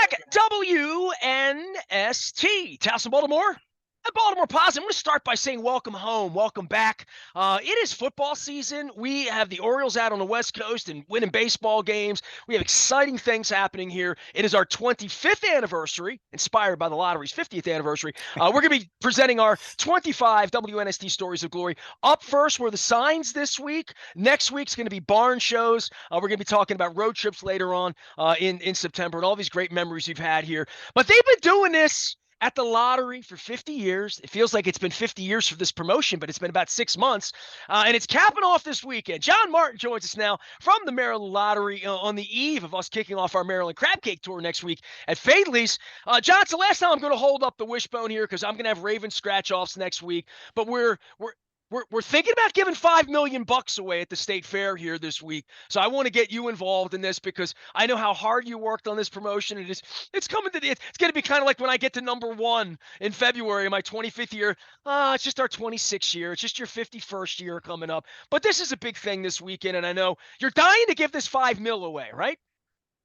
check WNST. Towson, Baltimore. And Baltimore Positive. I'm going to start by saying welcome home, welcome back. It is football season. We have the Orioles out on the West Coast and winning baseball games. We have exciting things happening here. It is our 25th anniversary, inspired by the lottery's 50th anniversary. We're going to be presenting our 25 WNST Stories of Glory. Up first were the signs this week. Next week's going to be barn shows. We're going to be talking about road trips later on in September and all these great memories we've had here. But they've been doing this at the lottery for 50 years. It feels like it's been 50 years for this promotion, but it's been about 6 months. And it's capping off this weekend. John Martin joins us now from the Maryland Lottery on the eve of us kicking off our Maryland Crab Cake Tour next week at Fadley's. John, it's the last time I'm going to hold up the wishbone here because I'm going to have Raven scratch-offs next week. But we're thinking about giving $5 million away at the state fair here this week. So I want to get you involved in this because I know how hard you worked on this promotion. It's coming to it's going to be kind of like when I get to number 1 in February in my 25th year. It's just our 26th year. It's just your 51st year coming up. But this is a big thing this weekend, and I know you're dying to give this $5 million away, right?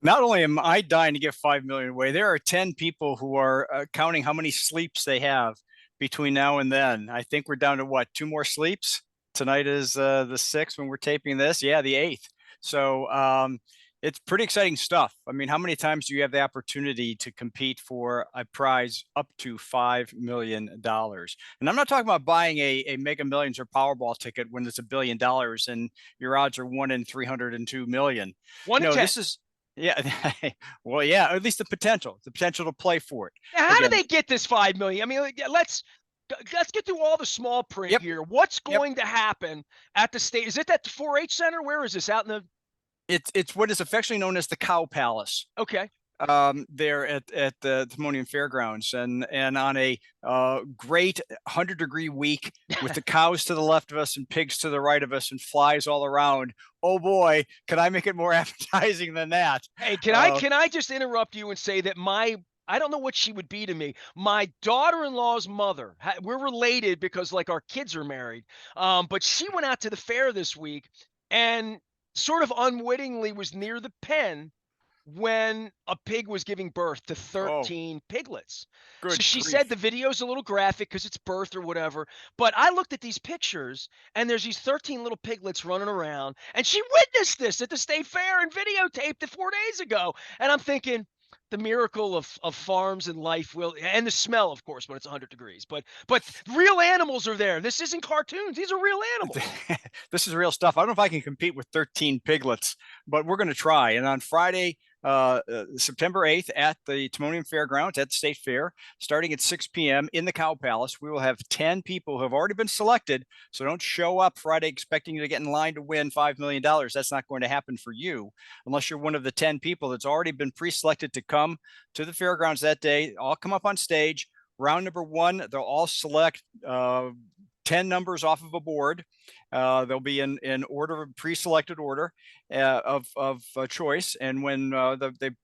Not only am I dying to give $5 million away, there are 10 people who are counting how many sleeps they have between now and then. I think we're down to what, 2 more sleeps? Tonight is the 6th when we're taping this. Yeah, the 8th. So it's pretty exciting stuff. I mean, how many times do you have the opportunity to compete for a prize up to $5 million? And I'm not talking about buying a Mega Millions or Powerball ticket when it's $1 billion and your odds are 1 in 302 million. 1 in 10. This is yeah. Well, yeah, at least the potential to play for it. Now, how do they get this $5 million? I mean, let's get through all the small print here. What's going to happen at the state? Is it at the 4-H Center? Where is this? Out in the It's what is affectionately known as the Cow Palace. Okay. There at the Timonium Fairgrounds, and on a great 100-degree week with the cows to the left of us and pigs to the right of us and flies all around. Oh boy, can I make it more appetizing than that? Hey, can I just interrupt you and say that I don't know what she would be to me. My daughter-in-law's mother, we're related because like our kids are married. But she went out to the fair this week and sort of unwittingly was near the pen when a pig was giving birth to 13 piglets. So she said the video's a little graphic because it's birth or whatever. But I looked at these pictures and there's these 13 little piglets running around. And she witnessed this at the state fair and videotaped it 4 days ago. And I'm thinking, the miracle of farms and life and the smell, of course, when it's 100 degrees. But real animals are there. This isn't cartoons. These are real animals. This is real stuff. I don't know if I can compete with 13 piglets, but we're going to try. And on Friday, September 8th at the Timonium Fairgrounds at the State Fair, starting at 6 p.m. in the Cow Palace. We will have 10 people who have already been selected. So don't show up Friday expecting you to get in line to win $5 million. That's not going to happen for you unless you're one of the 10 people that's already been pre-selected to come to the fairgrounds that day. All come up on stage. Round number 1, they'll all select 10 numbers off of a board. They'll be in order, pre-selected order of choice. And when the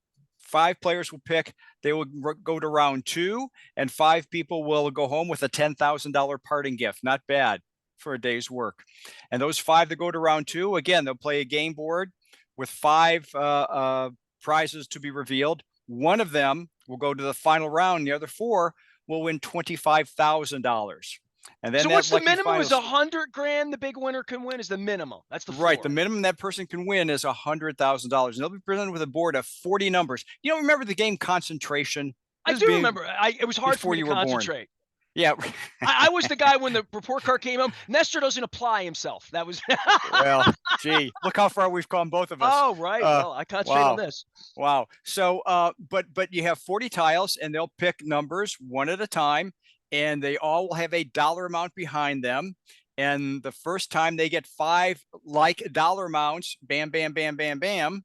5 players will pick, they will go to round 2, and 5 people will go home with a $10,000 parting gift. Not bad for a day's work. And those 5 that go to round 2, again, they'll play a game board with 5 prizes to be revealed. One of them will go to the final round. The other 4 will win $25,000. And then so what's the minimum? Is $100,000 the big winner can win? Is the minimum? That's the floor. Right. The minimum that person can win is $100,000, and they'll be presented with a board of 40 numbers. You don't remember the game Concentration? I do remember. It was hard for me to concentrate. Yeah. I was the guy when the report card came home. Nestor doesn't apply himself. That was well, gee, look how far we've come, both of us. Oh, right. Well, I concentrate on this. Wow. So but you have 40 tiles, and they'll pick numbers one at a time, and they all will have a dollar amount behind them. And the first time they get 5 like dollar amounts, bam, bam, bam, bam, bam,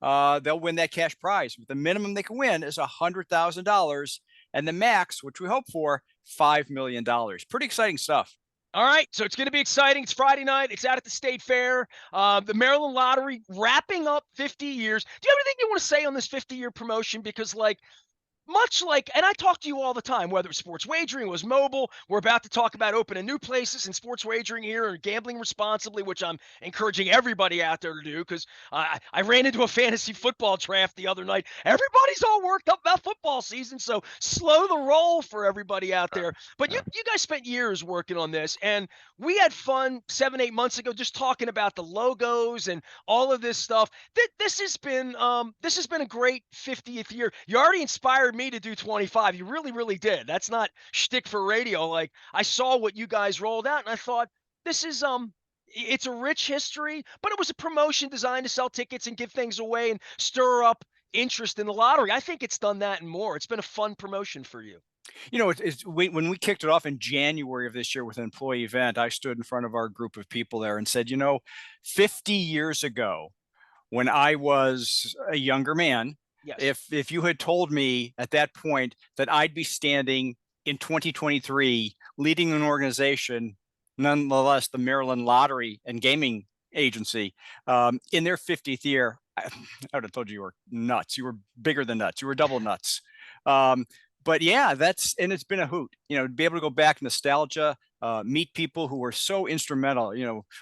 they'll win that cash prize. But the minimum they can win is $100,000, and the max, which we hope for, $5 million. Pretty exciting stuff. All right, so it's going to be exciting. It's Friday night. It's out at the State Fair. The Maryland Lottery wrapping up 50 years. Do you have anything you want to say on this 50-year promotion? Because, like, much like, and I talk to you all the time, whether it's sports wagering was mobile. We're about to talk about opening new places in sports wagering here and gambling responsibly, which I'm encouraging everybody out there to do because I ran into a fantasy football draft the other night. Everybody's all worked up about football season, so slow the roll for everybody out there. But you guys spent years working on this, and we had fun 7, 8 months ago just talking about the logos and all of this stuff. This has been a great 50th year. You already inspired me to do 25. You really, really did. That's not shtick for radio. Like I saw what you guys rolled out, and I thought this is it's a rich history, but it was a promotion designed to sell tickets and give things away and stir up interest in the lottery. I think it's done that and more. It's been a fun promotion for you. When we kicked it off in January of this year with an employee event, I stood in front of our group of people there and said, 50 years ago, when I was a younger man, Yes. if you had told me at that point that I'd be standing in 2023 leading an organization, nonetheless the Maryland Lottery and Gaming Agency, in their 50th year, I would have told you were nuts. You were bigger than nuts. You were double nuts. But yeah, and it's been a hoot, to be able to go back, nostalgia, meet people who were so instrumental.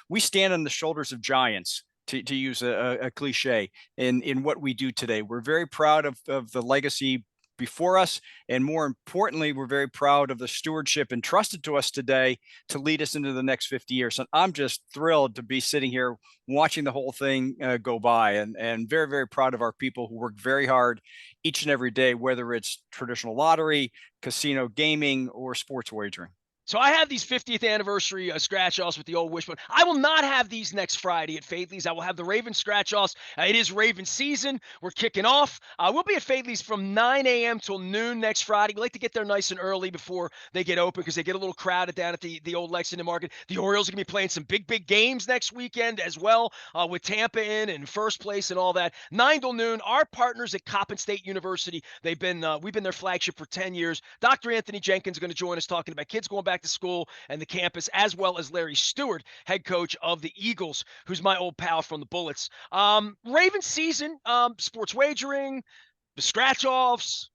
We stand on the shoulders of giants, to use a cliche in what we do today. We're very proud of the legacy before us. And more importantly, we're very proud of the stewardship entrusted to us today to lead us into the next 50 years. And I'm just thrilled to be sitting here watching the whole thing go by, and very, very proud of our people who work very hard each and every day, whether it's traditional lottery, casino gaming, or sports wagering. So I have these 50th anniversary scratch-offs with the old wishbone. I will not have these next Friday at Faidley's. I will have the Raven scratch-offs. It is Raven season. We're kicking off. We'll be at Faidley's from 9 a.m. till noon next Friday. We like to get there nice and early before they get open because they get a little crowded down at the old Lexington Market. The Orioles are going to be playing some big, big games next weekend as well, with Tampa in first place and all that. 9 till noon. Our partners at Coppin State University, we've been their flagship for 10 years. Dr. Anthony Jenkins is going to join us talking about kids going back to school and the campus, as well as Larry Stewart, head coach of the Eagles, who's my old pal from the Bullets. Ravens season, sports wagering, the scratch-offs,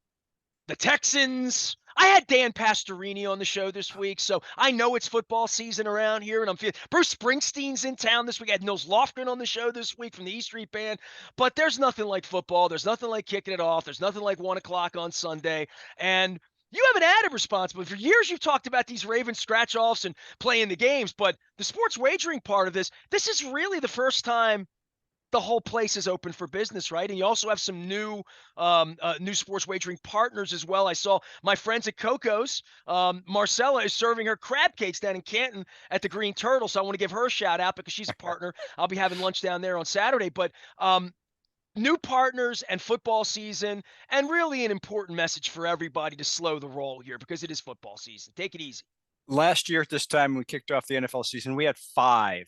the Texans. I had Dan Pastorini on the show this week, so I know it's football season around here, and I'm feeling Bruce Springsteen's in town this week. I had Nils Lofgren on the show this week from the E Street Band, but there's nothing like football. There's nothing like kicking it off. There's nothing like 1 o'clock on Sunday, and you have an added responsibility. For years, you've talked about these Ravens scratch-offs and playing the games, but the sports wagering part of this is really the first time the whole place is open for business, right? And you also have some new sports wagering partners as well. I saw my friends at Coco's. Marcella is serving her crab cakes down in Canton at the Green Turtle, so I want to give her a shout out because she's a partner. I'll be having lunch down there on Saturday, but new partners and football season, and really an important message for everybody to slow the roll here because it is football season. Take it easy. Last year at this time, when we kicked off the NFL season, we had 5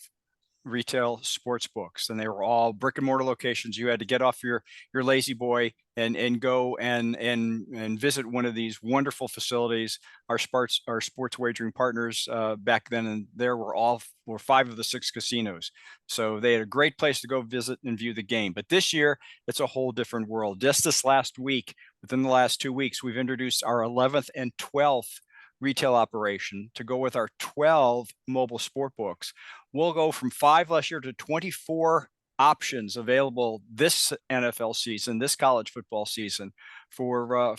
retail sports books, and they were all brick and mortar locations. You had to get off your lazy boy and go and visit one of these wonderful facilities. Our sports wagering partners back then, and there were 5 of the 6 casinos, so they had a great place to go visit and view the game. But this year, it's a whole different world. Just this last week, within the last 2 weeks, we've introduced our 11th and 12th retail operation to go with our 12 mobile sport books. We'll go from 5 last year to 24 options available this NFL season, this college football season, for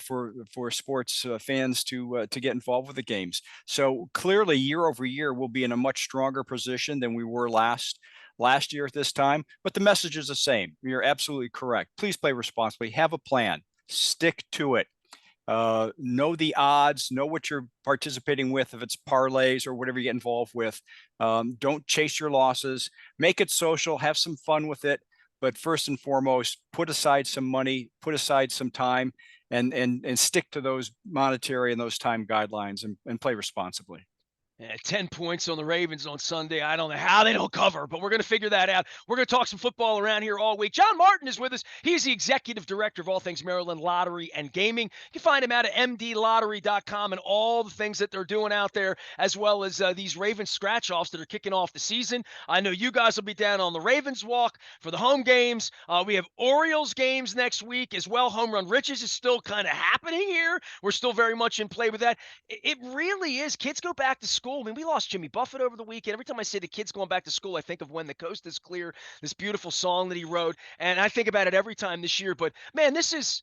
sports fans to get involved with the games. So clearly, year over year, we'll be in a much stronger position than we were last year at this time. But the message is the same. You're absolutely correct. Please play responsibly. Have a plan. Stick to it. Know the odds, know what you're participating with, if it's parlays or whatever you get involved with. Don't chase your losses. Make it social, have some fun with it. But first and foremost, put aside some money, put aside some time, and stick to those monetary and those time guidelines, and play responsibly. Yeah, 10 points on the Ravens on Sunday. I don't know how they don't cover, but we're going to figure that out. We're going to talk some football around here all week. John Martin is with us. He's the executive director of all things Maryland Lottery and Gaming. You can find him out at mdlottery.com and all the things that they're doing out there, as well as these Ravens scratch-offs that are kicking off the season. I know you guys will be down on the Ravens walk for the home games. We have Orioles games next week as well. Home Run Riches is still kind of happening here. We're still very much in play with that. It really is. Kids go back to school. I mean, we lost Jimmy Buffett over the weekend. Every time I say the kids going back to school, I think of When the Coast is Clear, this beautiful song that he wrote. And I think about it every time this year. But man, this is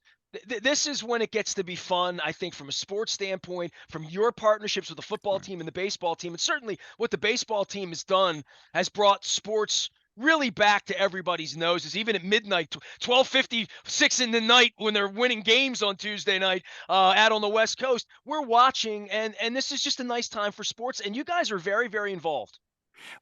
when it gets to be fun, I think, from a sports standpoint, from your partnerships with the football team and the baseball team. And certainly what the baseball team has done has brought sports really back to everybody's noses, even at midnight, 12:56 in the night when they're winning games on Tuesday night out on the West Coast. We're watching, and this is just a nice time for sports, and you guys are very, very involved.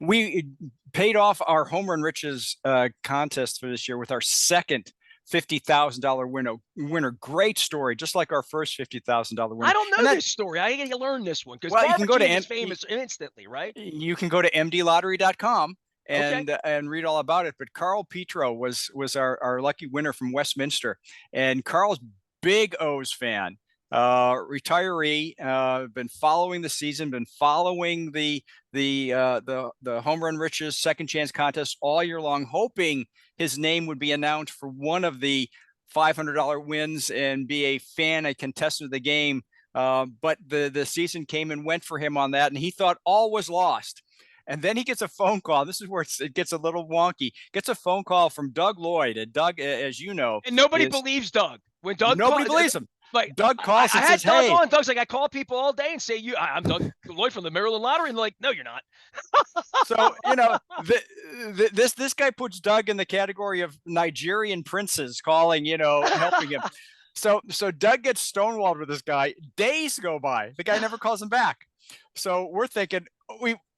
We paid off our Home Run Riches contest for this year with our second $50,000 winner. Great story, just like our first $50,000 winner. I don't know this story. I got to learn this one because you can go to is famous instantly, right? You can go to mdlottery.com and Okay. and read all about it. But Carl Petro was our lucky winner from Westminster, and Carl's big O's fan, retiree, been following the season, been following the Home Run Riches Second Chance contest all year long, hoping his name would be announced for one of the $500 wins and be a fan, a contestant of the game. But the season came and went for him on that, and he thought all was lost. And then he gets a phone call. This is where it gets a little wonky. Gets a phone call from Doug Lloyd. And Doug, as you know, And nobody believes Doug. When Doug nobody believes him. Like Doug calls I and had says, Doug "Hey." on. Doug's like, I call people all day and say, I'm Doug Lloyd from the Maryland Lottery. And they're like, no, you're not. So, this guy puts Doug in the category of Nigerian princes calling, helping him. So Doug gets stonewalled with this guy. Days go by. The guy never calls him back. So we're thinking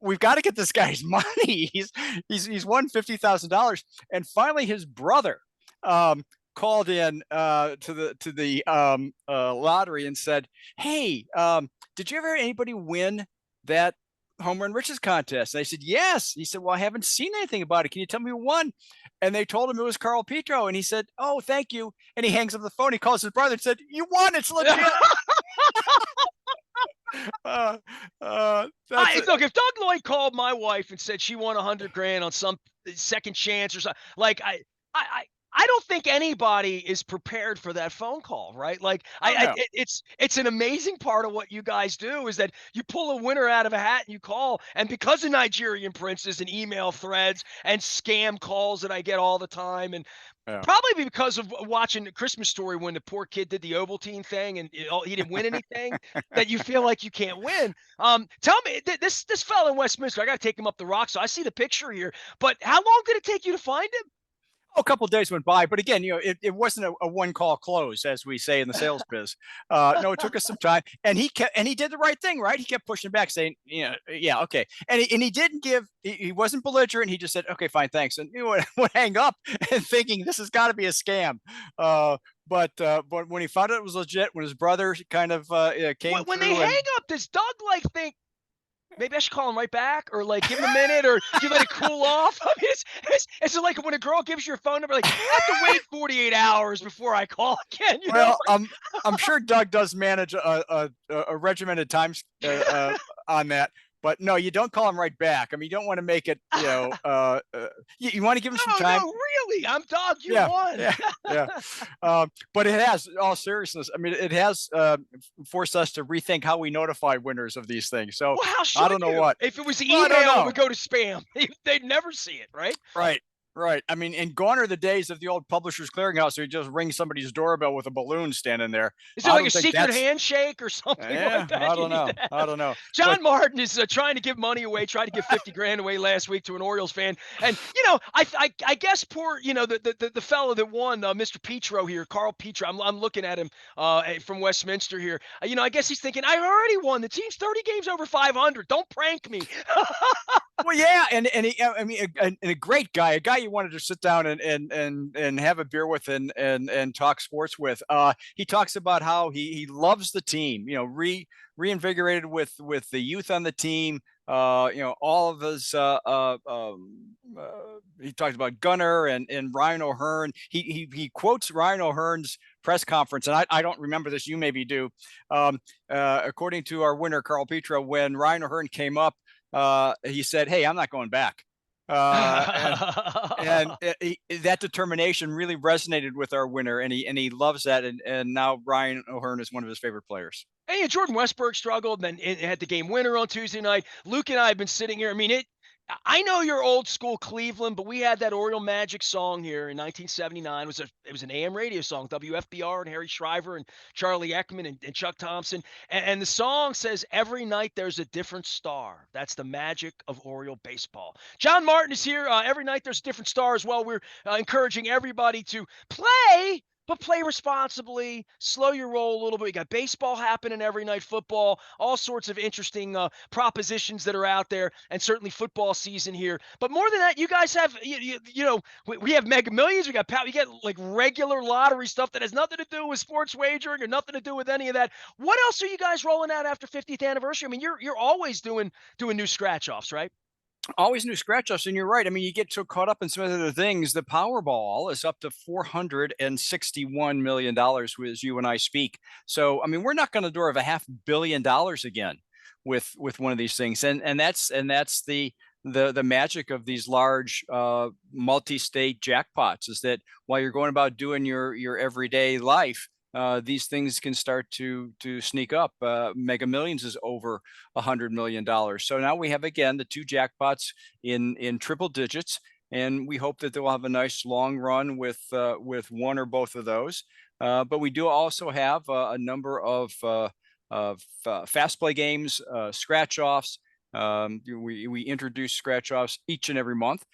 we've got to get this guy's money. He's won $50,000, and finally his brother called in to the lottery and said, "Hey, did you ever anybody win that Home Run Riches contest?" And I said, "Yes." He said, "Well, I haven't seen anything about it. Can you tell me who won?" And they told him it was Carl Petro, and he said, "Oh, thank you." And he hangs up the phone. He calls his brother and said, "You won. It's legit." Look, if Doug Lloyd called my wife and said she won 100 grand on some second chance or something, like I don't think anybody is prepared for that phone call, right? Like it's an amazing part of what you guys do is that you pull a winner out of a hat and you call, and because of Nigerian princes and email threads and scam calls that I get all the time, and probably because of watching the Christmas Story when the poor kid did the Ovaltine thing and he didn't win anything, that you feel like you can't win. Tell me, this fellow in Westminster, I got to take him up the rock. So I see the picture here, but how long did it take you to find him? A couple of days went by, but again, it wasn't a one call close, as we say in the sales biz. No, it took us some time, and he did the right thing, right? He kept pushing back, saying, yeah, okay, and he didn't he wasn't belligerent. He just said, okay, fine, thanks, and would hang up and thinking this has got to be a scam. But when he found out it was legit, when his brother kind of came when they hang up, does Doug think? Maybe I should call him right back, or like give him a minute, or do you let it cool off? I mean, it's like when a girl gives you your phone number, like I have to wait 48 hours before I call again. Well, I'm sure Doug does manage a regimented time on that. But no, you don't call him right back. I mean, you don't want to make it, you want to give him some time. No, really. I'm Doug. You won. Yeah. But it has, in all seriousness, I mean, it has forced us to rethink how we notify winners of these things. So well, how should I don't know what. If it was email, it would go to spam. They'd never see it, right? Right. I mean, and gone are the days of the old Publishers Clearinghouse where you just ring somebody's doorbell with a balloon standing there. Is there like a secret handshake or something like that? I don't know. John Martin is trying to give money away, tried to give 50 grand away last week to an Orioles fan. And, I guess poor, the fellow that won, Mr. Petro here, Carl Petro, I'm looking at him from Westminster here. I guess he's thinking, I already won. The team's 30 games over 500. Don't prank me. Well, yeah, and he, I mean, a great guy, a guy you wanted to sit down and have a beer with and talk sports with. He talks about how he loves the team. You know, reinvigorated with the youth on the team. You know, all of his. He talks about Gunner and Ryan O'Hearn. He quotes Ryan O'Hearn's press conference, and I don't remember this. You maybe do. According to our winner Carl Petra, when Ryan O'Hearn came up, he said, "Hey, I'm not going back." That determination really resonated with our winner, and he loves that. And now Ryan O'Hearn is one of his favorite players. Hey, Jordan Westberg struggled, and then it had the game winner on Tuesday night. Luke and I have been sitting here. I mean, it. I know you're old school Cleveland, but we had that Oriole Magic song here in 1979. It was an AM radio song, WFBR and Harry Shriver and Charlie Ekman and Chuck Thompson. And the song says, "Every night there's a different star." That's the magic of Oriole baseball. John Martin is here. Every night there's a different star as well. We're encouraging everybody to play, but play responsibly, slow your roll a little bit. You got baseball happening every night, football, all sorts of interesting propositions that are out there, and certainly football season here. But more than that, you guys have, we have Mega Millions. We get like regular lottery stuff that has nothing to do with sports wagering or nothing to do with any of that. What else are you guys rolling out after 50th anniversary? I mean, you're always doing new scratch offs, right? Always new scratch offs, and you're right. I mean, you get so caught up in some of the things. The Powerball is up to $461 million as you and I speak. So, I mean, we're not going to door of $500 million again with one of these things, and that's the magic of these large multi-state jackpots is that while you're going about doing your everyday life, these things can start to sneak up. Mega Millions is over $100 million. So now we have again the two jackpots in triple digits, and we hope that they will have a nice long run with one or both of those. But we do also have a number of fast play games, scratch offs. We introduce scratch offs each and every month.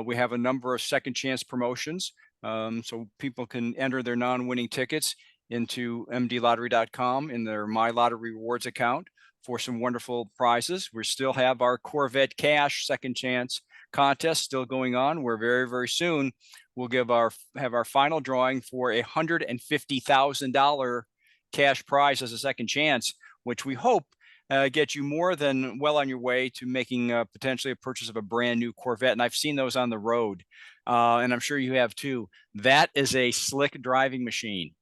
We have a number of second chance promotions. So people can enter their non-winning tickets into mdlottery.com in their My Lottery Rewards account for some wonderful prizes. We still have our Corvette Cash second chance contest still going on, where very, very soon we'll have our final drawing for $150,000 cash prize as a second chance, which we hope get you more than well on your way to making potentially a purchase of a brand new Corvette. And I've seen those on the road, and I'm sure you have too. That is a slick driving machine.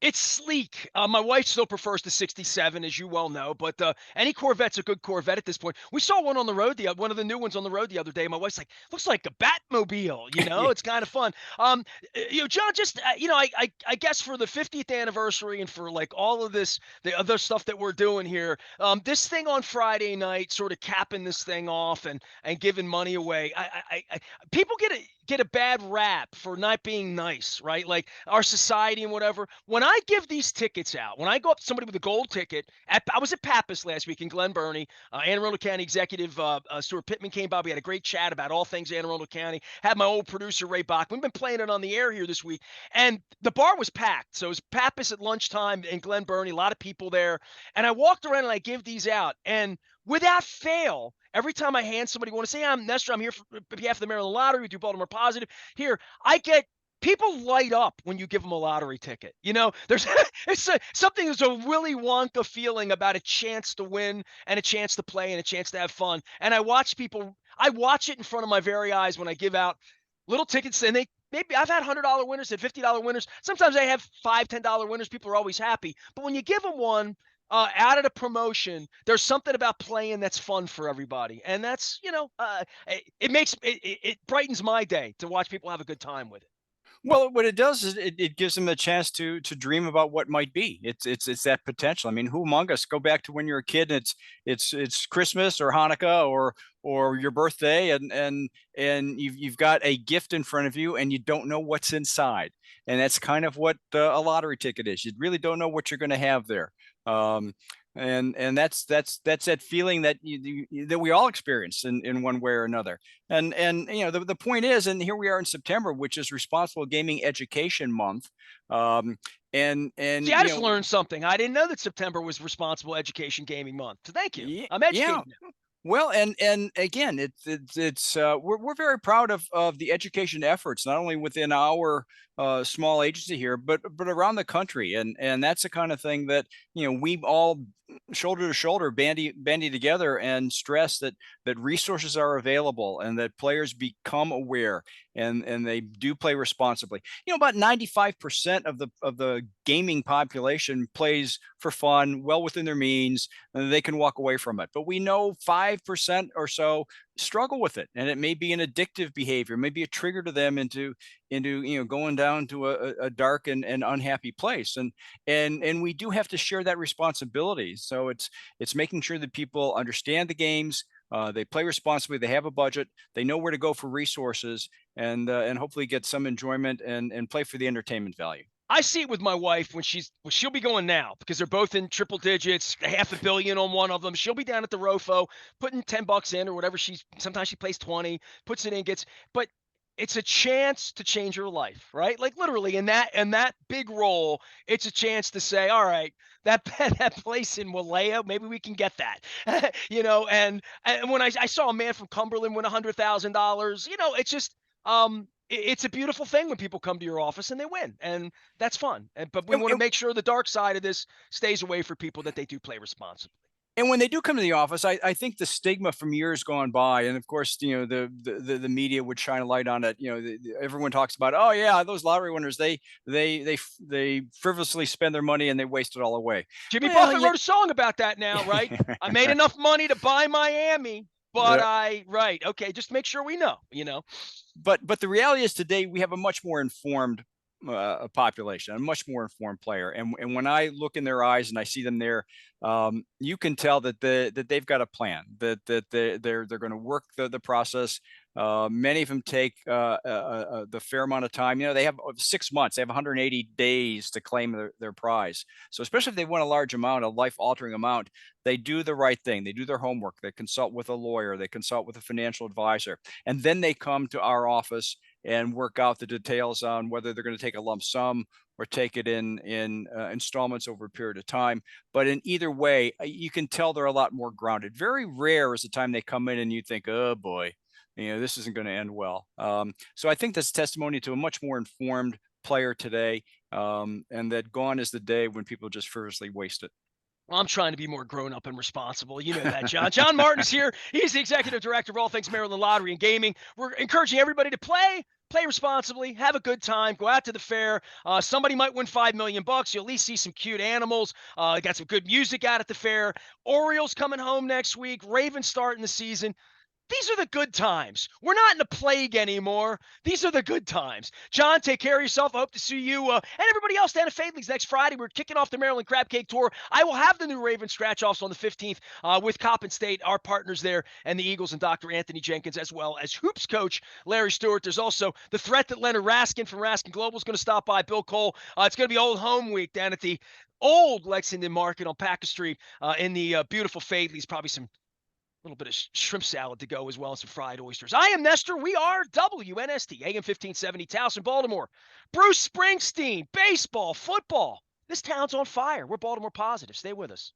It's sleek. My wife still prefers the 67, as you well know, but any Corvette's a good Corvette at this point. We saw one on the road, one of the new ones on the road the other day. My wife's like, looks like a Batmobile, Yeah. it's kind of fun. John, just, I guess for the 50th anniversary and for like all of this, the other stuff that we're doing here, this thing on Friday night, sort of capping this thing off and giving money away. People get a bad rap for not being nice, right? Like our society and whatever. When I give these tickets out, when I go up to somebody with a gold ticket, I was at Pappas last week in Glen Burnie. Anne Arundel County Executive Stuart Pittman came by. We had a great chat about all things Anne Arundel County. Had my old producer Ray Bach. We've been playing it on the air here this week, and the bar was packed. So it was Pappas at lunchtime in Glen Burnie. A lot of people there, and I walked around and I give these out, and without fail, every time I hand somebody, want to say, I'm Nestor, I'm here for behalf of the Maryland Lottery, we do Baltimore Positive. Here, I get people light up when you give them a lottery ticket. There's something, there's a Willy Wonka feeling about a chance to win and a chance to play and a chance to have fun. And I watch it in front of my very eyes when I give out little tickets, and maybe I've had $100 winners and $50 winners. Sometimes I have $5, $10 winners. People are always happy. But when you give them one, out of the promotion, there's something about playing that's fun for everybody, and that's it brightens my day to watch people have a good time with it. Well, what it does is it gives them a chance to dream about what might be. It's that potential. I mean, who among us go back to when you're a kid and it's Christmas or Hanukkah or your birthday and you've got a gift in front of you and you don't know what's inside. And that's kind of what a lottery ticket is. You really don't know what you're going to have there. Um, and that's that feeling that that we all experience in one way or another. And the point is, and here we are in September, which is Responsible Gaming Education Month. And See, I just learned something. I didn't know that September was Responsible Education Gaming Month. So thank you. yeah, I'm yeah. educated now. Well, and again, we're very proud of the education efforts, not only within our small agency here, but around the country, and that's the kind of thing that we all shoulder to shoulder bandy together and stress that resources are available and that players become aware and they do play responsibly. About 95% of the gaming population plays for fun, well within their means, and they can walk away from it. But we know 5% or so struggle with it, and it may be an addictive behavior, maybe a trigger to them into going down to a dark and unhappy place. And we do have to share that responsibility. So it's making sure that people understand the games. They play responsibly. They have a budget. They know where to go for resources, and hopefully get some enjoyment and play for the entertainment value. I see it with my wife when she'll be going now because they're both in triple digits, half a billion on one of them. She'll be down at the Rofo putting $10 in or whatever. Sometimes she plays 20, puts it in, but it's a chance to change her life, right? Like literally in that big role, it's a chance to say, all right, that that place in Walea, maybe we can get that. And when I saw a man from Cumberland win $100,000, it's just it's a beautiful thing when people come to your office and they win, and that's fun. But we And, want to and make sure the dark side of this stays away for people that they do play responsibly. and when they do come to the office, I think the stigma from years gone by, and of course, the media would shine a light on it. Everyone talks about, oh yeah, those lottery winners, they frivolously spend their money and they waste it all away. Jimmy Well, Buffett yeah, wrote a song about that now, right? I made enough money to buy Miami, but yeah. right, okay, just make sure we know. But the reality is today we have a much more informed population, a much more informed player, and when I look in their eyes and I see them there, you can tell that they've got a plan, that they're going to work the process. Many of them take the fair amount of time. They have 6 months, they have 180 days to claim their prize. So especially if they win a large amount, a life altering amount, they do the right thing. They do their homework. They consult with a lawyer. They consult with a financial advisor, and then they come to our office and work out the details on whether they're going to take a lump sum or take it in installments over a period of time. But in either way, you can tell they're a lot more grounded. Very rare is the time they come in and you think, oh boy, this isn't going to end well. So I think that's testimony to a much more informed player today, and that gone is the day when people just frivolously waste it. Well, I'm trying to be more grown up and responsible. You know that, John. John Martin is here. He's the executive director of all things Maryland Lottery and Gaming. We're encouraging everybody to play responsibly, have a good time, go out to the fair. Somebody might win $5 million. You'll at least see some cute animals. Got some good music out at the fair. Orioles coming home next week. Ravens starting the season. These are the good times. We're not in a plague anymore. These are the good times. John, take care of yourself. I hope to see you and everybody else down at Fadley's next Friday. We're kicking off the Maryland Crab Cake Tour. I will have the new Ravens scratch-offs on the 15th with Coppin State, our partners there, and the Eagles and Dr. Anthony Jenkins, as well as Hoops coach Larry Stewart. There's also the threat that Leonard Raskin from Raskin Global is going to stop by, Bill Cole. It's going to be Old Home Week down at the old Lexington Market on Packer Street in the beautiful Fadley's. Probably some little bit of shrimp salad to go as well as some fried oysters. I am Nestor. We are WNST, AM 1570, Towson, Baltimore. Bruce Springsteen, baseball, football. This town's on fire. We're Baltimore positive. Stay with us.